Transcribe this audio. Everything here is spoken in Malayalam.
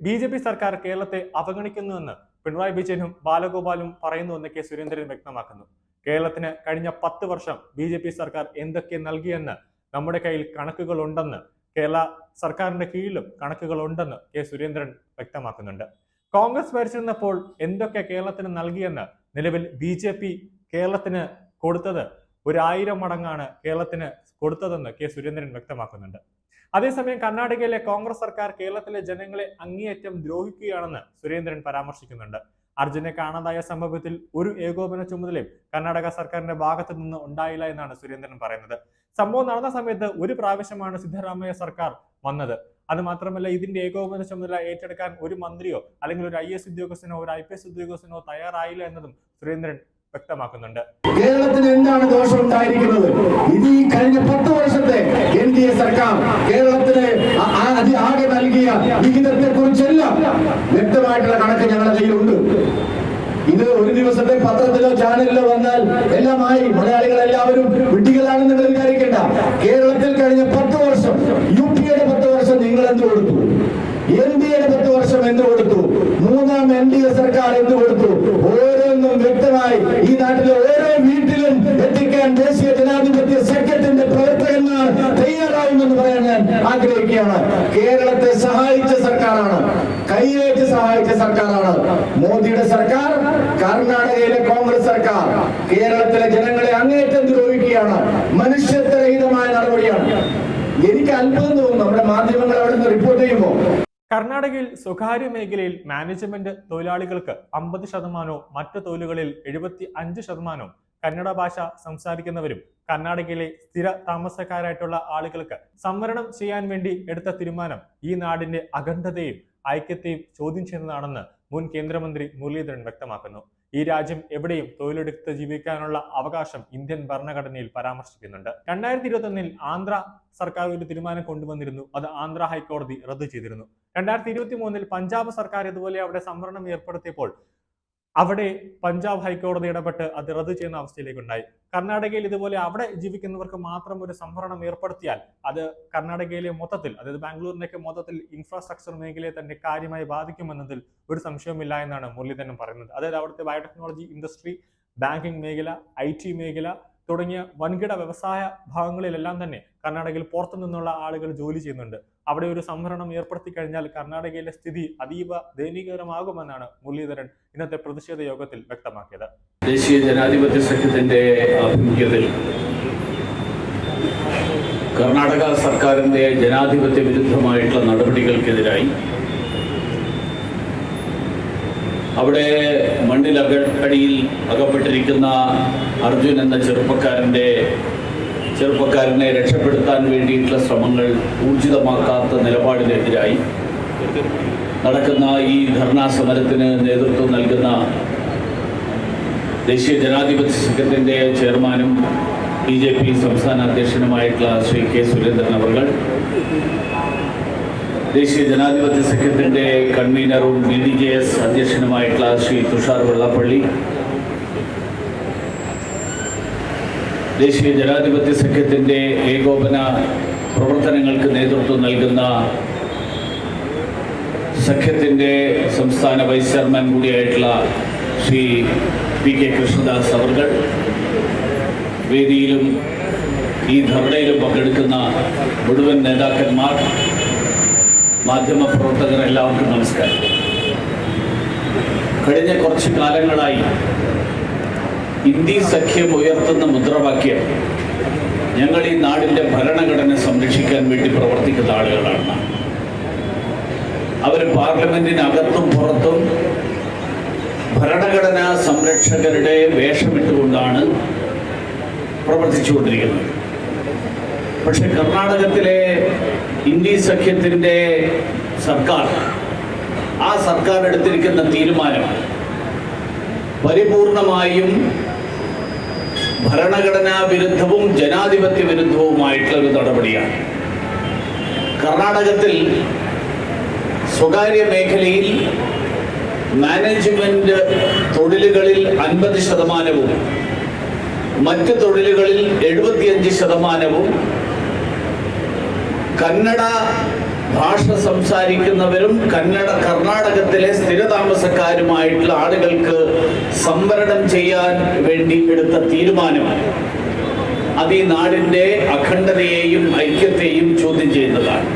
ബി.ജെ.പി. സർക്കാർ കേരളത്തെ അവഗണിക്കുന്നുവെന്ന് പിണറായി വിജയനും ബാലഗോപാലും പറയുന്നുവെന്ന് കെ സുരേന്ദ്രൻ വ്യക്തമാക്കുന്നു. കേരളത്തിന് കഴിഞ്ഞ 10 വർഷം ബി.ജെ.പി. സർക്കാർ എന്തൊക്കെ നൽകിയെന്ന് നമ്മുടെ കയ്യിൽ കണക്കുകളുണ്ടെന്ന്, കേരള സർക്കാരിന്റെ കീഴിലും കണക്കുകളുണ്ടെന്ന് കെ സുരേന്ദ്രൻ വ്യക്തമാക്കുന്നുണ്ട്. കോൺഗ്രസ് ഭരിച്ചിരുന്നപ്പോൾ എന്തൊക്കെ കേരളത്തിന് നൽകിയെന്ന് നിലവിൽ ബി.ജെ.പി. കേരളത്തിന് കൊടുത്തത് 1000 മടങ്ങാണ് കേരളത്തിന് കൊടുത്തതെന്ന് കെ സുരേന്ദ്രൻ വ്യക്തമാക്കുന്നുണ്ട്. അതേസമയം കർണാടകയിലെ കോൺഗ്രസ് സർക്കാർ കേരളത്തിലെ ജനങ്ങളെ അങ്ങേയറ്റം ദ്രോഹിക്കുകയാണെന്ന് സുരേന്ദ്രൻ പരാമർശിക്കുന്നുണ്ട്. അർജുനെ കാണാതായ സംഭവത്തിൽ ഒരു ഏകോപന ചുമതലയും കർണാടക സർക്കാരിന്റെ ഭാഗത്തു നിന്ന് ഉണ്ടായില്ല എന്നാണ് സുരേന്ദ്രൻ പറയുന്നത്. സംഭവം നടന്ന സമയത്ത് ഒരു പ്രാവശ്യമാണ് സിദ്ധരാമയ്യ സർക്കാർ വന്നത്. അത് മാത്രമല്ല, ഇതിന്റെ ഏകോപന ചുമതല ഏറ്റെടുക്കാൻ ഒരു മന്ത്രിയോ അല്ലെങ്കിൽ ഒരു IAS ഉദ്യോഗസ്ഥനോ ഒരു IPS ഉദ്യോഗസ്ഥനോ തയ്യാറായില്ല എന്നതും സുരേന്ദ്രൻ വ്യക്തമാക്കുന്നുണ്ട്. കേരളത്തിന് എന്താണ് ദോഷം ഉണ്ടായിരിക്കുന്നത്? ഇത് ഈ കഴിഞ്ഞ 10 വർഷത്തെ NDA സർക്കാർ കേരളത്തിന് ആകെ നൽകിയ വിഹിതത്തെ കുറിച്ചെല്ലാം വ്യക്തമായിട്ടുള്ള കണക്ക് ഞങ്ങളുടെ കയ്യിലുണ്ട്. ഇത് ഒരു ദിവസത്തെ പത്രത്തിലോ ചാനലിലോ വന്നാൽ എല്ലാമായി മലയാളികൾ എല്ലാവരും വിഡ്ഢികളാണെന്ന് നിങ്ങൾ വിചാരിക്കേണ്ട. കേരളത്തിൽ കഴിഞ്ഞ 10 വർഷം UPയുടെ 10 വർഷം നിങ്ങൾ എന്ത് കൊടുത്തു? NDAയുടെ 10 വർഷം എന്ത് കൊടുത്തു? 3ാം NDA സർക്കാർ എന്ത് കൊടുത്തു? ഓരോന്നും വ്യക്തമായി ഈ നാട്ടിലെ ഓരോ വീട്ടിലും എത്തിക്കാൻ ദേശീയ ജനാധിപത്യ സഖ്യത്തിന്റെ പ്രവർത്തകന്മാർ തയ്യാറാവുമെന്ന് പറയാൻ ഞാൻ ആഗ്രഹിക്കുകയാണ്. കേരളത്തെ സഹായിച്ച സർക്കാരാണ്, കൈയേറ്റ് സഹായിച്ച സർക്കാരാണ് മോദിയുടെ സർക്കാർ. കർണാടകയിലെ കോൺഗ്രസ് സർക്കാർ കേരളത്തിലെ ജനങ്ങളെ അങ്ങേയറ്റം ദ്രോഹിക്കുകയാണ്. മനുഷ്യത്വരഹിതമായ നടപടിയാണ്. എനിക്ക് അത്ഭുതം തോന്നുന്നു നമ്മുടെ മാധ്യമങ്ങൾ അവിടെ നിന്ന് റിപ്പോർട്ട് ചെയ്യുമ്പോൾ. കർണാടകയിൽ സ്വകാര്യ മേഖലയിൽ മാനേജ്മെന്റ് തൊഴിലാളികൾക്ക് 50%, മറ്റു തൊഴിലുകളിൽ 75%, കന്നഡ ഭാഷ സംസാരിക്കുന്നവരും കർണാടകയിലെ സ്ഥിര താമസക്കാരായിട്ടുള്ള ആളുകൾക്ക് സംവരണം ചെയ്യാൻ വേണ്ടി എടുത്ത തീരുമാനം ഈ നാടിന്റെ അഖണ്ഡതയും ഐക്യത്തെയും ചോദ്യം ചെയ്യുന്നതാണെന്ന് മുൻ കേന്ദ്രമന്ത്രി മുരളീധരൻ വ്യക്തമാക്കുന്നു. ഈ രാജ്യം എവിടെയും തൊഴിലെടുത്ത് ജീവിക്കാനുള്ള അവകാശം ഇന്ത്യൻ ഭരണഘടനയിൽ പരാമർശിക്കുന്നുണ്ട്. 2021 ആന്ധ്ര സർക്കാർ ഒരു തീരുമാനം കൊണ്ടുവന്നിരുന്നു. അത് ആന്ധ്ര ഹൈക്കോടതി റദ്ദു ചെയ്തിരുന്നു. 2023 പഞ്ചാബ് സർക്കാർ ഇതുപോലെ അവിടെ സംവരണം ഏർപ്പെടുത്തിയപ്പോൾ അവിടെ പഞ്ചാബ് ഹൈക്കോടതി ഇടപെട്ട് അത് റദ്ദു ചെയ്യുന്ന അവസ്ഥയിലേക്ക് ഉണ്ടായി. കർണാടകയിൽ ഇതുപോലെ അവിടെ ജീവിക്കുന്നവർക്ക് മാത്രം ഒരു സംവരണം ഏർപ്പെടുത്തിയാൽ അത് കർണാടകയിലെ മൊത്തത്തിൽ, അതായത് ബാംഗ്ലൂരിനൊക്കെ മൊത്തത്തിൽ ഇൻഫ്രാസ്ട്രക്ചർ മേഖലയെ തന്നെ കാര്യമായി ബാധിക്കുമെന്നതിൽ ഒരു സംശയവുമില്ല എന്നാണ് മുരളീധരൻ പറയുന്നത്. അതായത് അവിടുത്തെ ബയോടെക്നോളജി ഇൻഡസ്ട്രി, ബാങ്കിംഗ് മേഖല, IT മേഖല തുടങ്ങിയ വൻകിട വ്യവസായ ഭാഗങ്ങളിലെല്ലാം തന്നെ കർണാടകയിൽ പുറത്തു നിന്നുള്ള ആളുകൾ ജോലി ചെയ്യുന്നുണ്ട്. അവിടെ ഒരു സംവരണം ഏർപ്പെടുത്തി കഴിഞ്ഞാൽ കർണാടകയിലെ സ്ഥിതി അതീവ ദയനീയകരമാകുമെന്നാണ് മുരളീധരൻ ഇന്നത്തെ പ്രതിഷേധ യോഗത്തിൽ വ്യക്തമാക്കിയത്. ദേശീയ ജനാധിപത്യ സഖ്യത്തിന്റെ ആഭിമുഖ്യത്തിൽ കർണാടക സർക്കാരിന്റെ ജനാധിപത്യ വിരുദ്ധമായിട്ടുള്ള നടപടികൾക്കെതിരായി അവിടെ മണ്ണിലടിയിൽ അകപ്പെട്ടിരിക്കുന്ന അർജുൻ എന്ന ചെറുപ്പക്കാരനെ രക്ഷപ്പെടുത്താൻ വേണ്ടിയിട്ടുള്ള ശ്രമങ്ങൾ ഊർജിതമാക്കാത്ത നിലപാടിനെതിരായി നടക്കുന്ന ഈ ധർണാ സമരത്തിന് നേതൃത്വം നൽകുന്ന ദേശീയ ജനാധിപത്യ സഖ്യത്തിൻ്റെ ചെയർമാനും BJP സംസ്ഥാന അധ്യക്ഷനുമായിട്ടുള്ള ശ്രീ കെ സുരേന്ദ്രൻ അവർ, ദേശീയ ജനാധിപത്യ സഖ്യത്തിൻ്റെ കൺവീനറും BDJS അധ്യക്ഷനുമായിട്ടുള്ള ശ്രീ തുഷാർ വെള്ളാപ്പള്ളി, ദേശീയ ജനാധിപത്യ സഖ്യത്തിൻ്റെ ഏകോപന പ്രവർത്തനങ്ങൾക്ക് നേതൃത്വം നൽകുന്ന സഖ്യത്തിൻ്റെ സംസ്ഥാന വൈസ് ചെയർമാൻ കൂടിയായിട്ടുള്ള ശ്രീ PK കൃഷ്ണദാസ് അവർ, വേദിയിലും ഈ ധർണയിലും പങ്കെടുക്കുന്ന മുഴുവൻ നേതാക്കന്മാർ, മാധ്യമപ്രവർത്തകർ, എല്ലാവർക്കും നമസ്കാരം. കഴിഞ്ഞ കുറച്ച് കാലങ്ങളായി ഇന്ത്യ സഖ്യം ഉയർത്തുന്ന മുദ്രാവാക്യം ഞങ്ങൾ ഈ നാടിൻ്റെ ഭരണഘടന സംരക്ഷിക്കാൻ വേണ്ടി പ്രവർത്തിക്കുന്ന ആളുകളാണ്. അവർ പാർലമെന്റിനകത്തും പുറത്തും ഭരണഘടനാ സംരക്ഷകരുടെ വേഷമിട്ടുകൊണ്ടാണ് പ്രവർത്തിച്ചുകൊണ്ടിരിക്കുന്നത്. പക്ഷെ കർണാടകത്തിലെ ഇന്ത്യ സഖ്യത്തിൻ്റെ സർക്കാർ, ആ സർക്കാർ എടുത്തിരിക്കുന്ന തീരുമാനം പരിപൂർണമായും ഭരണഘടനാ വിരുദ്ധവും ജനാധിപത്യ വിരുദ്ധവുമായിട്ടുള്ള ഒരു നടപടിയാണ്. കർണാടകത്തിൽ സ്വകാര്യ മേഖലയിൽ മാനേജ്മെന്റ് തൊഴിലുകളിൽ 50%, മറ്റ് തൊഴിലുകളിൽ 75%, കന്നഡ ഭാഷ സംസാരിക്കുന്നവരും കർണാടകത്തിലെ സ്ഥിരതാമസക്കാരുമായിട്ടുള്ള ആളുകൾക്ക് സംവരണം ചെയ്യാൻ വേണ്ടി എടുത്ത തീരുമാനം അത് ഈ നാടിൻ്റെ അഖണ്ഡതയെയും ഐക്യത്തെയും ചോദ്യം ചെയ്യുന്നതാണ്.